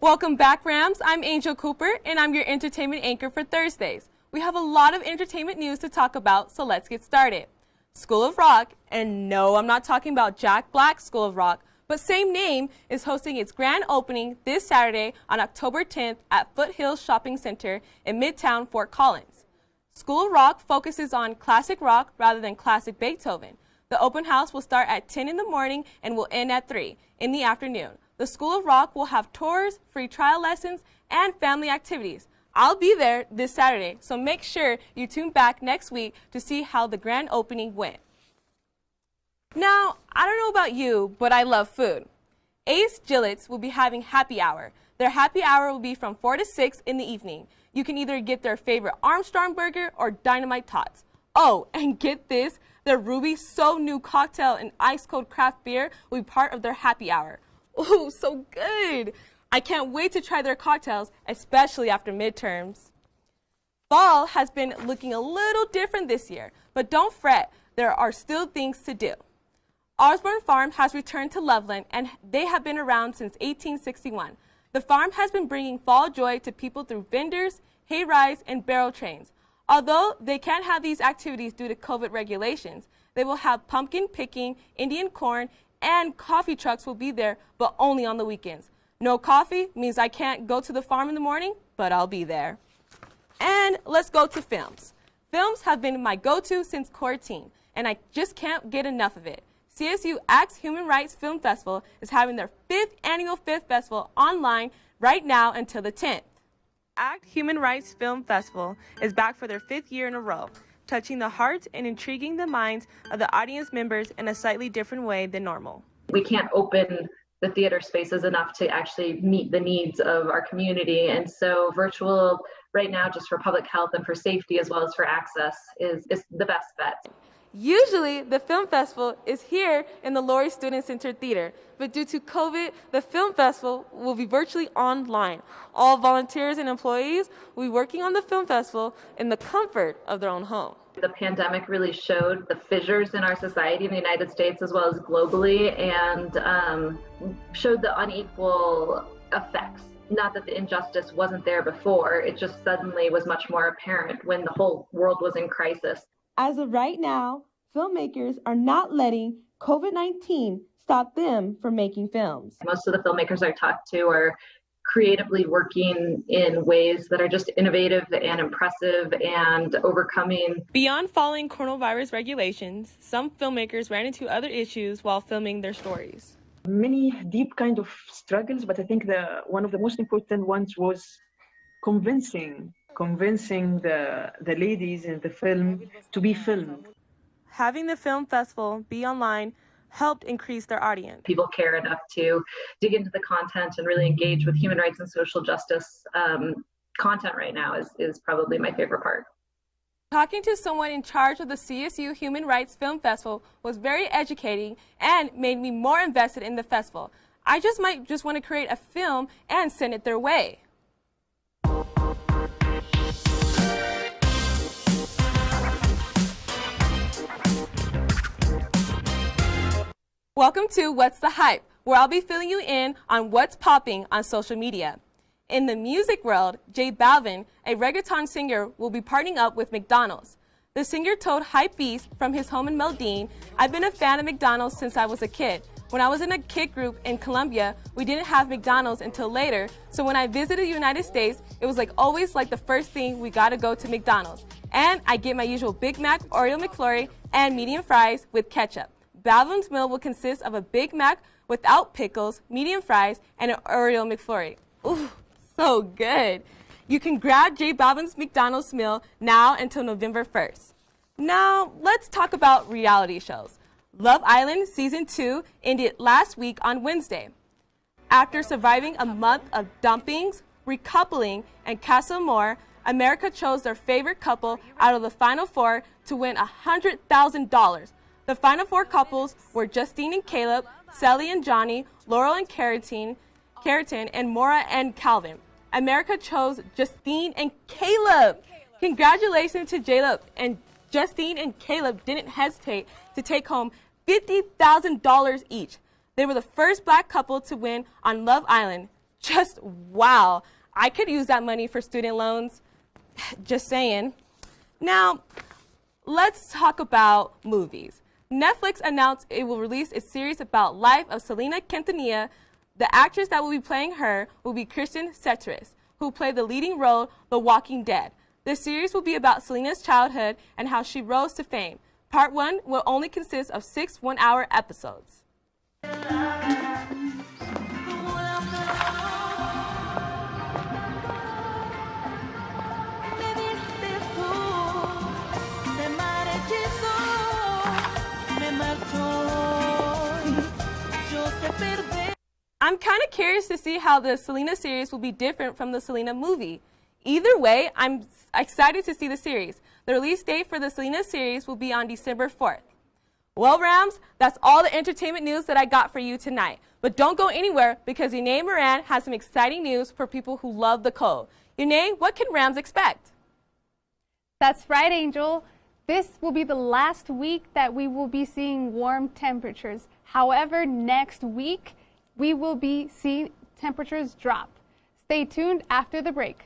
Welcome back, Rams. I'm Angel Cooper, and I'm your entertainment anchor for Thursdays. We have a lot of entertainment news to talk about, so let's get started. School of Rock, and no, I'm not talking about Jack Black's School of Rock, but same name, is hosting its grand opening this Saturday on October 10th at Foothills Shopping Center in Midtown, Fort Collins. School of Rock focuses on classic rock rather than classic Beethoven. The open house will start at 10 in the morning and will end at 3 in the afternoon. The School of Rock will have tours, free trial lessons, and family activities. I'll be there this Saturday, so make sure you tune back next week to see how the grand opening went. Now, I don't know about you, but I love food. Ace Gilletts will be having happy hour. Their happy hour will be from 4 to 6 in the evening. You can either get their favorite Armstrong burger or Dynamite Tots. Oh, and get this, their Ruby So New cocktail and ice cold craft beer will be part of their happy hour. Ooh, so good! I can't wait to try their cocktails, especially after midterms. Fall has been looking a little different this year, but don't fret, there are still things to do. Osborn Farm has returned to Loveland, and they have been around since 1861. The farm has been bringing fall joy to people through vendors, hay rides, and barrel trains. Although they can't have these activities due to COVID regulations, they will have pumpkin picking, Indian corn, and coffee trucks will be there, but only on the weekends. No coffee means I can't go to the farm in the morning, but I'll be there. And let's go to films. Films have been my go-to since core teen, and I just can't get enough of it. CSU ACT's Human Rights Film Festival is having their 5th annual Fifth Festival online right now until the 10th. ACT Human Rights Film Festival is back for their 5th year in a row, touching the hearts and intriguing the minds of the audience members in a slightly different way than normal. We can't open the theater spaces enough to actually meet the needs of our community, and so virtual right now, just for public health and for safety as well as for access, is the best bet. Usually, the film festival is here in the Laurie Student Center Theater, but due to COVID, the film festival will be virtually online. All volunteers and employees will be working on the film festival in the comfort of their own home. The pandemic really showed the fissures in our society in the United States as well as globally, and showed the unequal effects. Not that the injustice wasn't there before, it just suddenly was much more apparent when the whole world was in crisis. As of right now, filmmakers are not letting COVID-19 stop them from making films. Most of the filmmakers I talked to are creatively working in ways that are just innovative and impressive and overcoming. Beyond following coronavirus regulations, some filmmakers ran into other issues while filming their stories. Many deep kind of struggles, but I think one of the most important ones was convincing the ladies in the film to be filmed. Having the film festival be online helped increase their audience. People care enough to dig into the content and really engage with human rights and social justice content right now is probably my favorite part. Talking to someone in charge of the CSU Human Rights Film Festival was very educating and made me more invested in the festival. I might just want to create a film and send it their way. Welcome to What's the Hype, where I'll be filling you in on what's popping on social media. In the music world, Balvin, a reggaeton singer, will be partnering up with McDonald's. The singer told Hypebeast from his home in Medellin, "I've been a fan of McDonald's since I was a kid. When I was in a kid group in Colombia, we didn't have McDonald's until later, so when I visited the United States, it was always the first thing we gotta go to McDonald's. And I get my usual Big Mac, Oreo McFlurry, and medium fries with ketchup. Balvin's meal will consist of a Big Mac without pickles, medium fries, and an Oreo McFlurry." Ooh, so good. You can grab Balvin's McDonald's meal now until November 1st. Now, let's talk about reality shows. Love Island Season 2 ended last week on Wednesday. After surviving a month of dumpings, recoupling, and Casa Amor, America chose their favorite couple out of the Final Four to win $100,000. The Final Four couples were Justine and Caleb, Sally and Johnny, Laurel and Keratin, and Maura and Calvin. America chose Justine and Caleb. Congratulations to Caleb. And Justine and Caleb didn't hesitate to take home $50,000 each. They were the first black couple to win on Love Island. Just wow. I could use that money for student loans. Just saying. Now, let's talk about movies. Netflix announced it will release a series about life of Selena Quintanilla. The actress that will be playing her will be Kristen Cetris, who played the leading role, The Walking Dead. The series will be about Selena's childhood and how she rose to fame. Part 1 will only consist of 6 one-hour episodes. I'm kind of curious to see how the Selena series will be different from the Selena movie. Either way, I'm excited to see the series. The release date for the Selena series will be on December 4th. Well, Rams, that's all the entertainment news that I got for you tonight. But don't go anywhere because Yanae Moran has some exciting news for people who love the cold. Yanae, what can Rams expect? That's right, Angel. This will be the last week that we will be seeing warm temperatures. However, next week, we will be seeing temperatures drop. Stay tuned after the break.